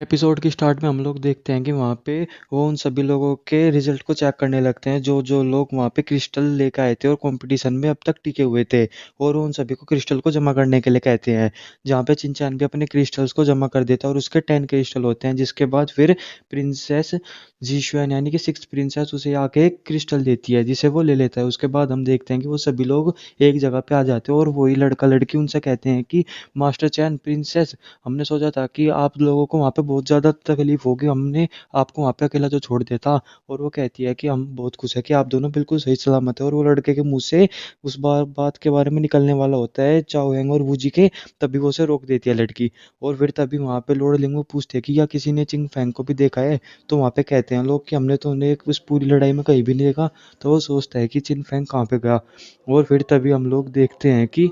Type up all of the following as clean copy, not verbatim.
Episode की start में हम लोग देखते हैं कि वहाँ पे वो उन सभी लोगों के रिजल्ट को चेक करने लगते हैं जो जो लोग वहाँ पे क्रिस्टल लेकर आए थे और कंपटीशन में अब तक टिके हुए थे। और वो उन सभी को क्रिस्टल को जमा करने के लिए कहते हैं, जहाँ पे चिंचान भी अपने क्रिस्टल्स को जमा कर देता है और उसके 10 क्रिस्टल होते हैं, जिसके बाद फिर प्रिंसेस जीशुआन यानी कि सिक्स प्रिंसेस उसे आके एक क्रिस्टल देती है जिसे वो ले लेता है। उसके बाद हम देखते हैं कि वो सभी लोग एक जगह पे आ जाते हैं और वही लड़का लड़की उनसे कहते हैं कि मास्टर चैन, प्रिंसेस, हमने सोचा था कि आप लोगों को वहाँ पे बहुत ज़्यादा तकलीफ होगी, हमने आपको वहाँ पे अकेला जो छोड़ दिया था। और वो कहती है कि हम बहुत खुश है कि आप दोनों बिल्कुल सही सलामत है। और वो लड़के के मुंह से उस बात के बारे में निकलने वाला होता है चाओ हैंग और वूजी के, तभी वो उसे रोक देती है लड़की। और फिर तभी वहाँ पे लॉर्ड लिंगो पूछते हैं कि क्या किसी ने चिंग फैंग को भी देखा है। तो वहाँ पे कहते हैं लोग कि हमने तो उन्हें उस पूरी लड़ाई में कहीं भी नहीं देखा। तो वो सोचता है कि चिंग फैंग कहाँ पे गया। और फिर तभी हम लोग देखते हैं कि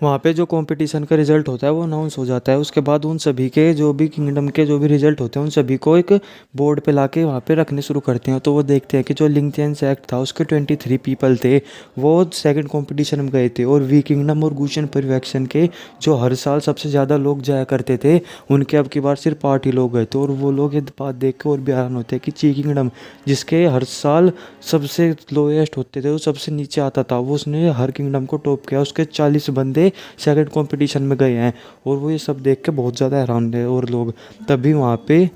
वहाँ पे जो कंपटीशन का रिजल्ट होता है वो अनाउंस हो जाता है। उसके बाद उन सभी के जो भी किंगडम के जो भी रिजल्ट होते हैं उन सभी को एक बोर्ड पे लाके वहाँ पे रखने शुरू करते हैं। तो वो देखते हैं कि जो लिंगचेन सेक्ट था उसके 23 पीपल थे, वो सेकंड कंपटीशन में गए थे। और वी किंगडम और गुशन परिवेक्षण के जो हर साल सबसे ज़्यादा लोग जाया करते थे, उनके अब की बार सिर्फ 8 ही लोग गए थे। और वो लोग ये बात देख के और भी हैरान होते हैं कि ची किंगडम, जिसके हर साल सबसे लोएस्ट होते थे, वो सबसे नीचे आता था, वो उसने हर किंगडम को टॉप किया। उसके 40 बंदे सेकंड कंपटीशन में गए हैं। और वो ये सब देख के बहुत ज़्यादा हैरान थे और लोग। तभी वहाँ पे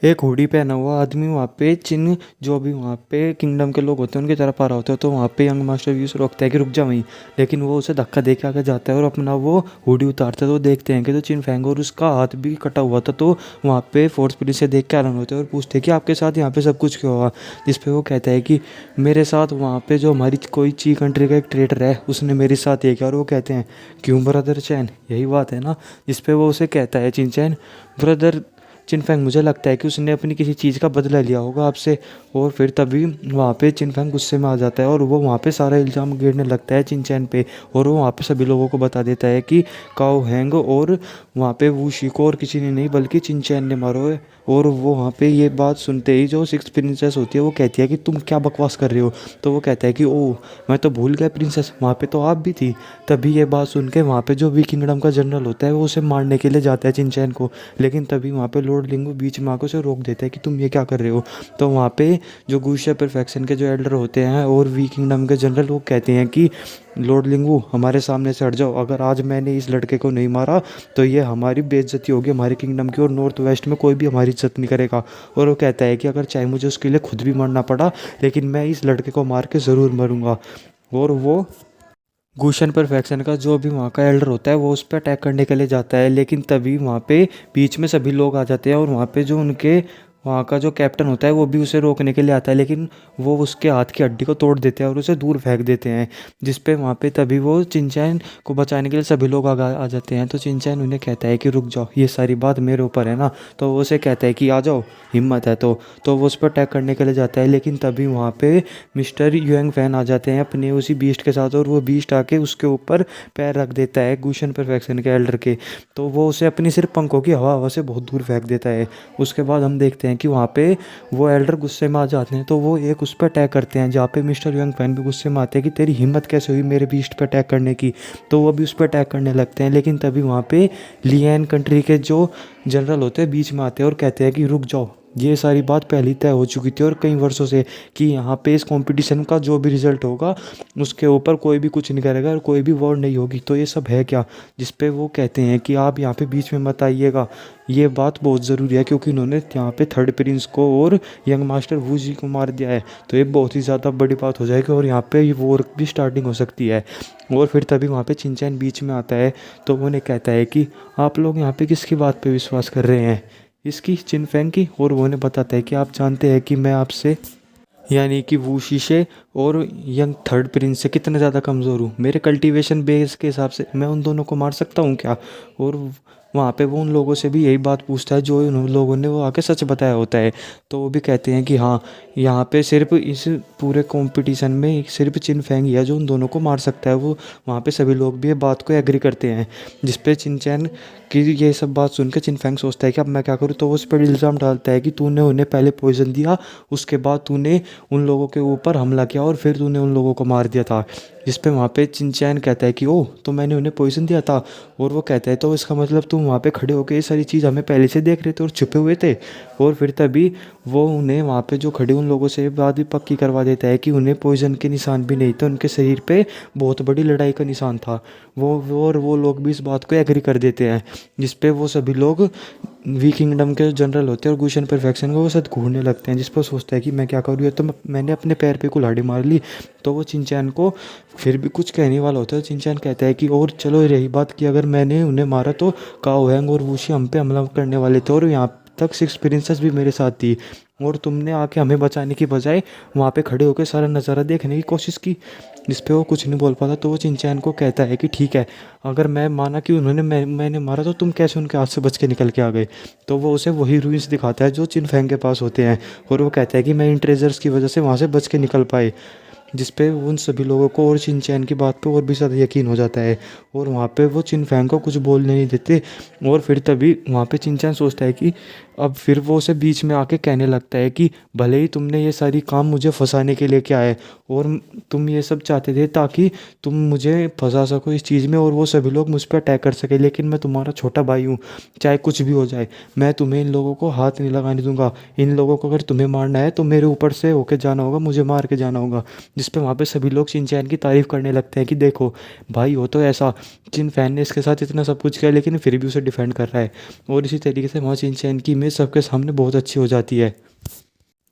एक हुडी पहना हुआ आदमी वहाँ पे चिन्ह जो भी वहाँ पे किंगडम के लोग होते हैं उनकी तरफ आ रहा होता है। तो वहाँ पे यंग मास्टर व्यू से रोकता है कि रुक जा वहीं, लेकिन वो उसे धक्का दे के आगे जाता है और अपना वो हुडी उतारता है। तो देखते हैं कि तो चिन फैंग और उसका हाथ भी कटा हुआ था। तो वहाँ पे फोर्स पुलिस से देख के हैरान होते हैं और पूछते हैं कि आपके साथ यहाँ पे सब कुछ क्यों हुआ। जिस पे वो कहता है कि मेरे साथ वहाँ पे जो हमारी कोई ची कंट्री का एक ट्रेडर है उसने मेरे साथ ये किया। और वो कहते हैं क्यों ब्रदर चैन, यही बात है ना। जिस पे वो उसे कहता है चिन चैन, ब्रदर चिनफैंग, मुझे लगता है कि उसने अपनी किसी चीज़ का बदला लिया होगा आपसे। और फिर तभी वहाँ पे चिनफैंग गुस्से में आ जाता है और वो वहाँ पे सारा इल्ज़ाम गिरने लगता है चिनचैन पे। और वो वहाँ पे सभी लोगों को बता देता है कि काओ हैंग और वहाँ पे वूशी को और किसी ने नहीं बल्कि चिनचैन ने मारो है। और वो वहाँ पे ये बात सुनते ही जो सिक्स प्रिंसेस होती है वो कहती है कि तुम क्या बकवास कर रहे हो। तो वो कहता है कि ओह, मैं तो भूल गया प्रिंसेस, वहाँ पे तो आप भी थी। तभी ये बात सुन के वहाँ पे जो वी किंगडम का जनरल होता है वो उसे मारने के लिए जाता है चिनचैन को। लेकिन तभी वहाँ पे लॉर्ड लिंगो बीच में आकर उसे रोक देता है कि तुम ये क्या कर रहे हो। तो वहाँ पे जो गुस्सा परफेक्शन के जो एल्डर होते हैं और वी किंगडम के जनरल वो कहते हैं कि लॉर्ड लिंगू, हमारे सामने से हट जाओ। अगर आज मैंने इस लड़के को नहीं मारा तो ये हमारी बेइज्जती होगी हमारे किंगडम की, और नॉर्थ वेस्ट में कोई भी हमारी इज्जत नहीं करेगा। और वो कहता है कि अगर चाहे मुझे उसके लिए खुद भी मरना पड़ा, लेकिन मैं इस लड़के को मार के ज़रूर मरूंगा। और वो गुशन परफेक्शन का जो भी वहाँ का एल्डर होता है वो उस पर अटैक करने के लिए जाता है। लेकिन तभी वहाँ पे बीच में सभी लोग आ जाते हैं और वहाँ पे जो उनके वहाँ का जो कैप्टन होता है वो भी उसे रोकने के लिए आता है, लेकिन वो उसके हाथ की हड्डी को तोड़ देते हैं और उसे दूर फेंक देते हैं। जिस पे वहाँ पे तभी वो चिंचैन को बचाने के लिए सभी लोग आ जाते हैं। तो चिंचैन उन्हें कहता है कि रुक जाओ, ये सारी बात मेरे ऊपर है ना। तो वो उसे कहता है कि आ जाओ, हिम्मत है तो वो उस पर अटैक करने के लिए जाता है। लेकिन तभी वहाँ पे मिस्टर युएंग फैन आ जाते हैं अपने उसी बीस्ट के साथ, और वो बीस्ट आके उसके ऊपर पैर रख देता है गुशन परफेक्शन के एल्डर के। तो वो उसे अपनी सिर्फ पंखों की हवा से बहुत दूर फेंक देता है। उसके बाद हम देखते हैं कि वहाँ पे वो एल्डर गुस्से में आ जाते हैं। तो वो एक उस पर अटैक करते हैं जहाँ पे मिस्टर यंग फैन भी गुस्से में आते हैं कि तेरी हिम्मत कैसे हुई मेरे बीस्ट पर अटैक करने की। तो वो भी उस पर अटैक करने लगते हैं। लेकिन तभी वहाँ पे लियन कंट्री के जो जनरल होते हैं बीच में आते हैं और कहते हैं कि रुक जाओ, ये सारी बात पहले ही तय हो चुकी थी और कई वर्षों से, कि यहाँ पे इस कंपटीशन का जो भी रिजल्ट होगा उसके ऊपर कोई भी कुछ नहीं करेगा और कोई भी वॉर नहीं होगी। तो ये सब है क्या। जिस पे वो कहते हैं कि आप यहाँ पे बीच में मत आइएगा, ये बात बहुत ज़रूरी है क्योंकि इन्होंने यहाँ पे थर्ड प्रिंस को और यंग मास्टर वू जी को मार दिया है। तो ये बहुत ही ज़्यादा बड़ी बात हो जाएगी और यहाँ पे ये वॉर भी स्टार्टिंग हो सकती है। और फिर तभी वहाँ पे चिंचैन बीच में आता है। तो वो उन्हें कहता है कि आप लोग यहाँ पे किसकी बात पे विश्वास कर रहे हैं, इसकी, चिनफेंग की। और वो उन्हें बताता है कि आप जानते हैं कि मैं आपसे यानी कि वो शीशे और यंग थर्ड प्रिंस से कितना ज़्यादा कमज़ोर हूँ। मेरे कल्टीवेशन बेस के हिसाब से मैं उन दोनों को मार सकता हूँ क्या। और वहाँ पे वो उन लोगों से भी यही बात पूछता है जो उन लोगों ने वो आके सच बताया होता है। तो वो भी कहते हैं कि हाँ, यहाँ पे सिर्फ इस पूरे कंपटीशन में सिर्फ चिन फैंग ही है जो उन दोनों को मार सकता है। वो वहाँ पे सभी लोग भी ये बात को एग्री करते हैं। जिस पे चिन चैन कि ये सब बात सुन के चिनफेंग सोचता है कि अब मैं क्या करूँ। तो वो उस पर इल्ज़ाम डालता है कि तूने उन्हें पहले पॉइजन दिया, उसके बाद तूने उन लोगों के ऊपर हमला किया और फिर तूने उन लोगों को मार दिया था। जिस पे वहाँ पे चिनचैन कहता है कि ओह, तो मैंने उन्हें पॉइजन दिया था। और वो कहता है तो इसका मतलब तुम वहाँ पे खड़े होकर ये सारी चीज़ हमें पहले से देख रहे थे और छुपे हुए थे। और फिर तभी वो उन्हें वहाँ पे जो खड़े उन लोगों से बात भी पक्की करवा देता है कि उन्हें पॉइजन के निशान भी नहीं थे, उनके शरीर पे बहुत बड़ी लड़ाई का निशान था। वो लोग भी इस बात को एग्री कर देते हैं। जिस पे वो सभी लोग वी किंगडम के जनरल होते हैं और गुशन परफेक्शन को वो साथ घूरने लगते हैं। जिस पर सोचता है कि मैं क्या करूँ, ये तो मैंने अपने पैर पे कुल्हाड़ी मार ली। तो वो चिंचैन को फिर भी कुछ कहने वाला होता है। चिंचैन कहता है कि और चलो रही बात कि अगर मैंने उन्हें मारा तो काओ हैंग और वूशी हम पे हमला करने वाले थे और यहाँ तक 6 प्रिंसेस भी मेरे साथ थी, और तुमने आके हमें बचाने की बजाय वहाँ पे खड़े होकर सारा नज़ारा देखने की कोशिश की। जिस पे वो कुछ नहीं बोल पाता। तो वो चिंचैन को कहता है कि ठीक है, अगर मैं माना कि मैंने मारा तो तुम कैसे उनके हाथ से बच के निकल के आ गए। तो वो उसे वही रूइंस दिखाता है जो चिनफेंग के पास होते हैं, और वो कहता है कि मैं इन ट्रेजर्स की वजह से वहाँ से बच के निकल पाए। जिस पे उन सभी लोगों को और चिनचैन की बात पे और भी ज़्यादा यकीन हो जाता है, और वहाँ पे वो चिनफैंग को कुछ बोलने नहीं देते। और फिर तभी वहाँ पे चिनचैन सोचता है कि अब फिर वो उसे बीच में आके कहने लगता है कि भले ही तुमने ये सारी काम मुझे फंसाने के लिए किया है, और तुम ये सब चाहते थे ताकि तुम मुझे फंसा सको इस चीज़ में और वो सभी लोग मुझ पर अटैक कर सके, लेकिन मैं तुम्हारा छोटा भाई हूँ, चाहे कुछ भी हो जाए मैं तुम्हें इन लोगों को हाथ नहीं लगाने दूंगा। इन लोगों को अगर तुम्हें मारना है तो मेरे ऊपर से होके जाना होगा, मुझे मार के जाना होगा। जिस पे वहाँ पे सभी लोग चिनचैन की तारीफ़ करने लगते हैं कि देखो भाई, हो तो ऐसा, चिनफैन ने इसके साथ इतना सब कुछ किया लेकिन फिर भी उसे डिफेंड कर रहा है। और इसी तरीके से वहाँ चिनचैन की इमेज सबके सामने बहुत अच्छी हो जाती है।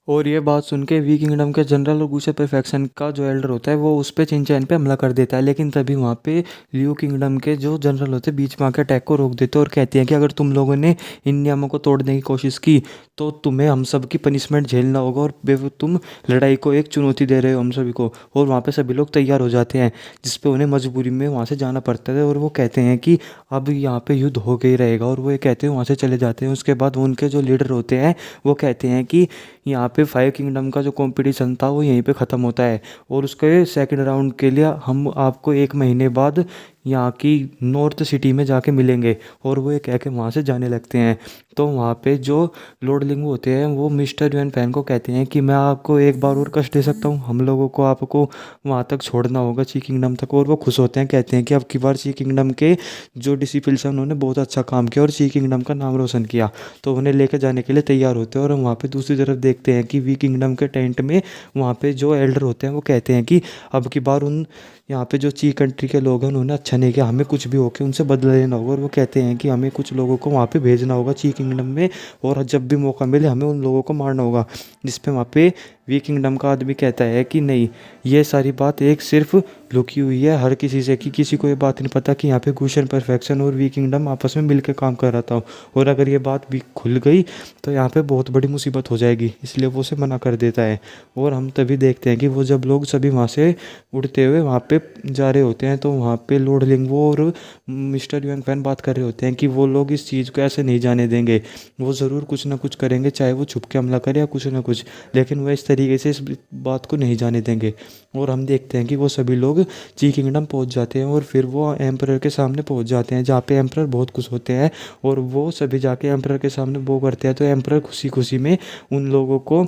और ये बात सुन के वी किंगडम के जनरल और गुस्से परफेक्शन का जो एल्डर होता है वो उस पे चिनचैन पे हमला कर देता है। लेकिन तभी वहाँ पे लियो किंगडम के जो जनरल होते हैं बीच में आके अटैक को रोक देते हैं और कहते हैं कि अगर तुम लोगों ने इन नियमों को तोड़ने की कोशिश की तो तुम्हें हम सब की पनिशमेंट झेलना होगा, और तुम लड़ाई को एक चुनौती दे रहे हो हम सभी को। और वहाँ पे सभी लोग तैयार हो जाते हैं, जिसपे उन्हें मजबूरी में वहाँ से जाना पड़ता है। और वो कहते हैं कि अब यहाँ पे युद्ध हो गई रहेगा, और वो ये कहते हैं वहाँ से चले जाते हैं। उसके बाद उनके जो लीडर होते हैं वो कहते हैं कि यहाँ पे 5 किंगडम का जो कंपटीशन था वो यहीं पे ख़त्म होता है, और उसके सेकंड राउंड के लिए हम आपको 1 महीने बाद यहाँ की नॉर्थ सिटी में जाके मिलेंगे। और वो ये कह के वहाँ से जाने लगते हैं। तो वहाँ पे जो लॉर्ड लिंगू होते हैं वो मिस्टर यूएन फैन को कहते हैं कि मैं आपको एक बार और कष्ट दे सकता हूँ, हम लोगों को आपको वहाँ तक छोड़ना होगा, ची किंगडम तक। और वो खुश होते हैं, कहते हैं कि अब की बार ची किंगडम के जो डिसिपल्स हैं उन्होंने बहुत अच्छा काम किया और ची किंगडम का नाम रोशन किया। तो उन्हें लेकर जाने के लिए तैयार होते हैं। और हम वहाँ पे दूसरी तरफ देखते हैं कि वी किंगडम के टेंट में वहाँ पे जो एल्डर होते हैं वो कहते हैं कि अब की बार उन यहाँ पे जो ची कंट्री के लोग हैं उन्होंने अच्छा नहीं किया, हमें कुछ भी होके उनसे बदला लेना होगा। और वो कहते हैं कि हमें कुछ लोगों को वहाँ पे भेजना होगा ची किंगडम में, और जब भी मौका मिले हमें उन लोगों को मारना होगा। जिस पे वहाँ पे वी किंगडम का आदमी कहता है कि नहीं, ये सारी बात एक सिर्फ लुकी हुई है हर किसी से, कि किसी को ये बात नहीं पता कि यहाँ पे गुशन परफेक्शन और वी किंगडम आपस में मिलकर काम कर रहा था, और अगर ये बात भी खुल गई तो यहाँ पे बहुत बड़ी मुसीबत हो जाएगी, इसलिए वो उसे मना कर देता है। और हम तभी देखते हैं कि वो जब लोग सभी वहाँ से उड़ते हुए वहाँ पे जा रहे होते हैं तो वहाँ पे लॉर्ड लिंगवो और मिस्टर यूएन फैन बात कर रहे होते हैं कि वो लोग इस चीज़ को ऐसे नहीं जाने देंगे, वो ज़रूर कुछ ना कुछ करेंगे, चाहे वो छुप के हमला करे या कुछ ना कुछ, लेकिन वो इस तरीके से इस बात को नहीं जाने देंगे। और हम देखते हैं कि वो सभी लोग ची किंगडम पहुंच जाते हैं, और फिर वो एम्परर के सामने पहुंच जाते हैं, जहाँ पे एम्परर बहुत खुश होते हैं, और वो सभी जाके एम्परर के सामने वो करते हैं। तो एम्परर खुशी खुशी में उन लोगों को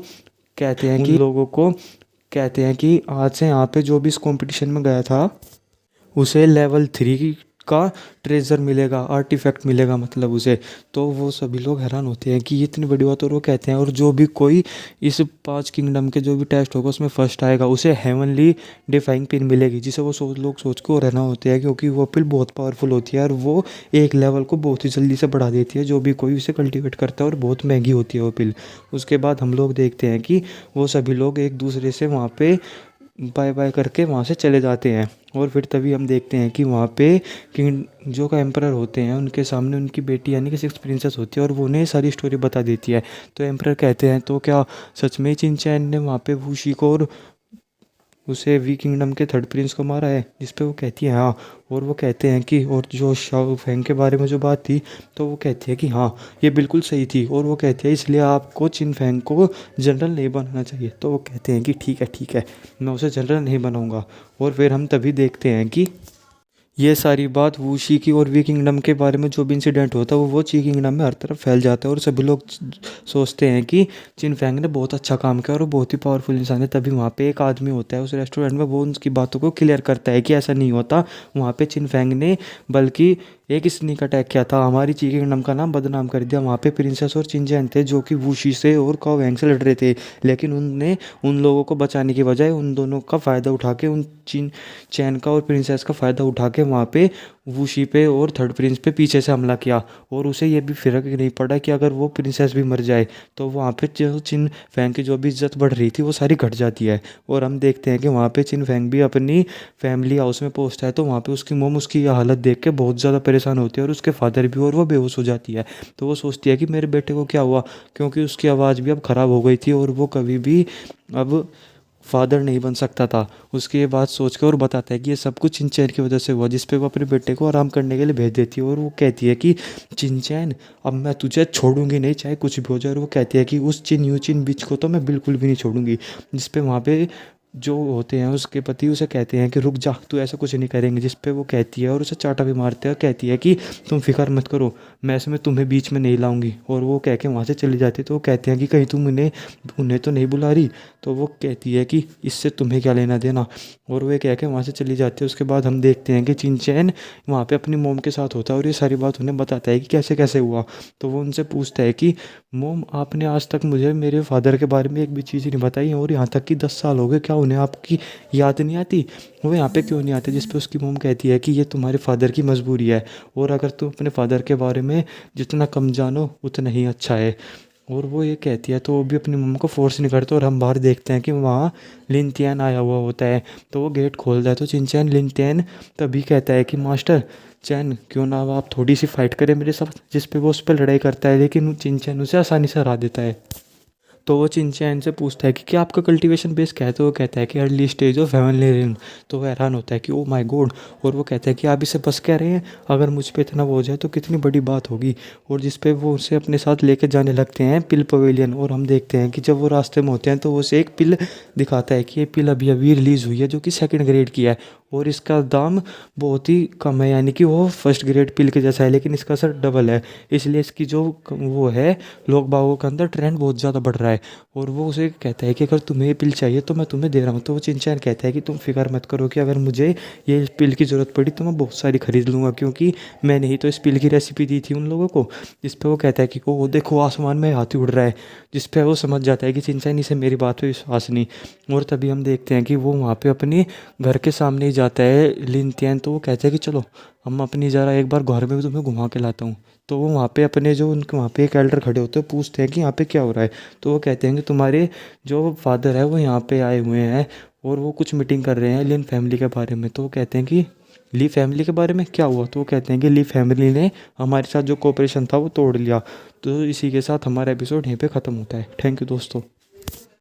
कहते हैं कि आज से यहाँ पे जो भी इस कंपटीशन में गया था उसे लेवल 3 का ट्रेजर मिलेगा, आर्टिफैक्ट मिलेगा मतलब उसे। तो वो सभी लोग हैरान होते हैं कि ये इतनी बड़ी बात, और वो कहते हैं और जो भी कोई इस 5 किंगडम के जो भी टेस्ट होगा उसमें फर्स्ट आएगा उसे हेवनली डिफाइंग पिन मिलेगी, जिसे वो लोग सोच के और हैरान होते हैं, क्योंकि वो पिल बहुत पावरफुल होती है और वो एक लेवल को बहुत ही जल्दी से बढ़ा देती है जो भी कोई उसे कल्टिवेट करता है, और बहुत महंगी होती है वो पिल। उसके बाद हम लोग देखते हैं कि वो सभी लोग एक दूसरे से वहाँ पे बाय बाय करके वहाँ से चले जाते हैं। और फिर तभी हम देखते हैं कि वहाँ पे किंग जो का एम्परर होते हैं उनके सामने उनकी बेटी यानी कि 6 प्रिंसेस होती है, और वो उन्हें सारी स्टोरी बता देती है। तो एम्परर कहते हैं तो क्या सच में चिनचैन ने वहाँ पे वूशी को और उसे वी किंगडम के 3rd प्रिंस को मारा है? जिस पे वो कहती है हाँ। और वो कहते हैं कि और जो शाओ फैंग के बारे में जो बात थी तो वो कहती है कि हाँ ये बिल्कुल सही थी, और वो कहती है इसलिए आपको चिन फैंग को जनरल नहीं बनाना चाहिए। तो वो कहते हैं कि ठीक है मैं उसे जनरल नहीं बनाऊंगा। और फिर हम तभी देखते हैं कि ये सारी बात वूशी की और वी किंगडम के बारे में जो भी इंसिडेंट होता है वो ची किंगडम में हर तरफ फैल जाता है और सभी लोग सोचते हैं कि चिन फैंग ने बहुत अच्छा काम किया और वो बहुत ही पावरफुल इंसान है। तभी वहाँ पे एक आदमी होता है उस रेस्टोरेंट में, वो उनकी बातों को क्लियर करता है कि ऐसा नहीं होता, वहाँ पे चिन फैंग ने बल्कि एक स्नीक अटैक किया था, हमारी ची किंगडम का नाम बदनाम कर दिया। वहाँ पे प्रिंसेस और चिंजैन थे जो कि वूशी से और काओ वैंग से लड़ रहे थे, लेकिन उनने उन लोगों को बचाने की बजाय उन दोनों का फ़ायदा उठा के उन चिन चैन का और प्रिंसेस का फ़ायदा उठा के वहाँ पे वूशी पे और थर्ड प्रिंस पे पीछे से हमला किया। और उसे ये भी फर्क नहीं पड़ा कि अगर वो प्रिंसेस भी मर जाए तो वहाँ पे जो चिन फैंग की जो भी इज्जत बढ़ रही थी वो सारी घट जाती है। और हम देखते हैं कि वहाँ पे चिन फैंग भी अपनी फैमिली हाउस में पहुँचता है तो वहाँ पे उसकी मोम उसकी यह हालत देख के बहुत ज़्यादा परेशान होती है और उसके फादर भी, और वो बेहोश हो जाती है। तो वो सोचती है कि मेरे बेटे को क्या हुआ, क्योंकि उसकी आवाज़ भी अब ख़राब हो गई थी और वो कभी भी अब फादर नहीं बन सकता था। उसकी ये बात सोच कर और बताता है कि ये सब कुछ चिंचैन की वजह से हुआ, जिस पे वो अपने बेटे को आराम करने के लिए भेज देती है। और वो कहती है कि चिंचैन, अब मैं तुझे छोड़ूंगी नहीं चाहे कुछ भी हो जाए। और वो कहती है कि उस चिन यू चिन बिच को तो मैं बिल्कुल भी नहीं छोड़ूंगी। जिस पे वहाँ पे जो होते हैं उसके पति उसे कहते हैं कि रुक जा, तू ऐसा कुछ नहीं करेंगे। जिस पे वो कहती है और उसे चाटा भी मारते हैं और कहती है कि तुम फिक्र मत करो, मैं इसमें तुम्हें बीच में नहीं लाऊंगी। और वो कह के वहाँ से चली जाती है। तो वो कहते हैं कि कहीं तुम उन्हें तो नहीं बुला रही। तो वो कहती है कि इससे तुम्हें क्या लेना देना। और वो कह के वहाँ से चली जाती है। उसके बाद हम देखते हैं कि चिंचैन वहाँ पे अपनी मोम के साथ होता है और ये सारी बात उन्हें बताता है कि कैसे कैसे हुआ। तो वो उनसे पूछता है कि मोम, आपने आज तक मुझे मेरे फादर के बारे में एक भी चीज़ नहीं बताई और यहाँ तक कि 10 साल हो गए, क्या उन्हें आपकी याद नहीं आती? वो यहाँ पे क्यों नहीं आते? जिस पे उसकी मोम कहती है कि ये तुम्हारे फादर की मजबूरी है और अगर तुम अपने फादर के बारे में जितना कम जानो उतना ही अच्छा है। और वो ये कहती है तो वो भी अपनी मम्मा को फोर्स नहीं करता। और हम बाहर देखते हैं कि वहाँ लिन आया हुआ होता है। तो वो गेट खोलता है तो चिंचैन लिन तभी कहता है कि मास्टर चैन, क्यों ना अब आप थोड़ी सी फाइट करें मेरे साथ। जिस पे वो उस पर लड़ाई करता है लेकिन चिंचैन उसे आसानी से हरा देता है। तो वो चिंचैन से पूछता है कि क्या आपका कल्टीवेशन बेस क्या है? तो वो कहता है कि early stage of heavenly rain. तो वो हैरान होता है कि ओ माय गॉड। और वो कहता है कि आप इसे बस कह रहे हैं, अगर मुझ पे इतना वो हो जाए तो कितनी बड़ी बात होगी। और जिस पे वो उसे अपने साथ लेके जाने लगते हैं पिल पवेलियन। और हम देखते हैं कि जब वो रास्ते में होते हैं तो वो उसे एक पिल दिखाता है कि ये पिल अभी अभी रिलीज़ हुई है जो कि सेकंड ग्रेड की है और इसका दाम बहुत ही कम है, यानी कि वो फर्स्ट ग्रेड पिल के जैसा है लेकिन इसका असर डबल है। इसलिए इसकी जो वो है, लोग बागों के अंदर ट्रेंड बहुत ज़्यादा बढ़ रहा है। और वो उसे कहता है कि अगर तुम्हें ये पिल चाहिए तो मैं तुम्हें दे रहा हूँ। तो वो चिंचैन कहता है कि तुम फिक्र मत करो कि अगर मुझे ये पिल की ज़रूरत पड़ी तो मैं बहुत सारी खरीद लूँगा, क्योंकि मैंने ही तो इस पिल की रेसिपी दी थी उन लोगों को। जिस पे वो कहता है कि ओ देखो आसमान में हाथी उड़ रहा है। जिस पे वो समझ जाता है कि चिंचैन इसे मेरी बात पे विश्वास नहीं। और तभी हम देखते हैं कि वो वहाँ पे अपने घर के सामने ही जाता है लिन। तो वो कहते हैं कि चलो हम अपनी ज़रा एक बार घर में भी तुम्हें घुमा के लाता हूँ। तो वो वहाँ पे अपने जो उनके वहाँ पे एक एल्डर खड़े होते हैं, पूछते हैं कि यहाँ पे क्या हो रहा है। तो वो कहते हैं कि तुम्हारे जो फादर है वो यहाँ पे आए हुए हैं और वो कुछ मीटिंग कर रहे हैं लिन फैमिली के बारे में। तो वो कहते हैं कि ली फैमिली के बारे में क्या हुआ? तो वो कहते हैं कि ली फैमिली ने हमारे साथ जो कोऑपरेशन था वो तोड़ लिया। तो इसी के साथ हमारा एपिसोड यहीं पे ख़त्म होता है। थैंक यू दोस्तों।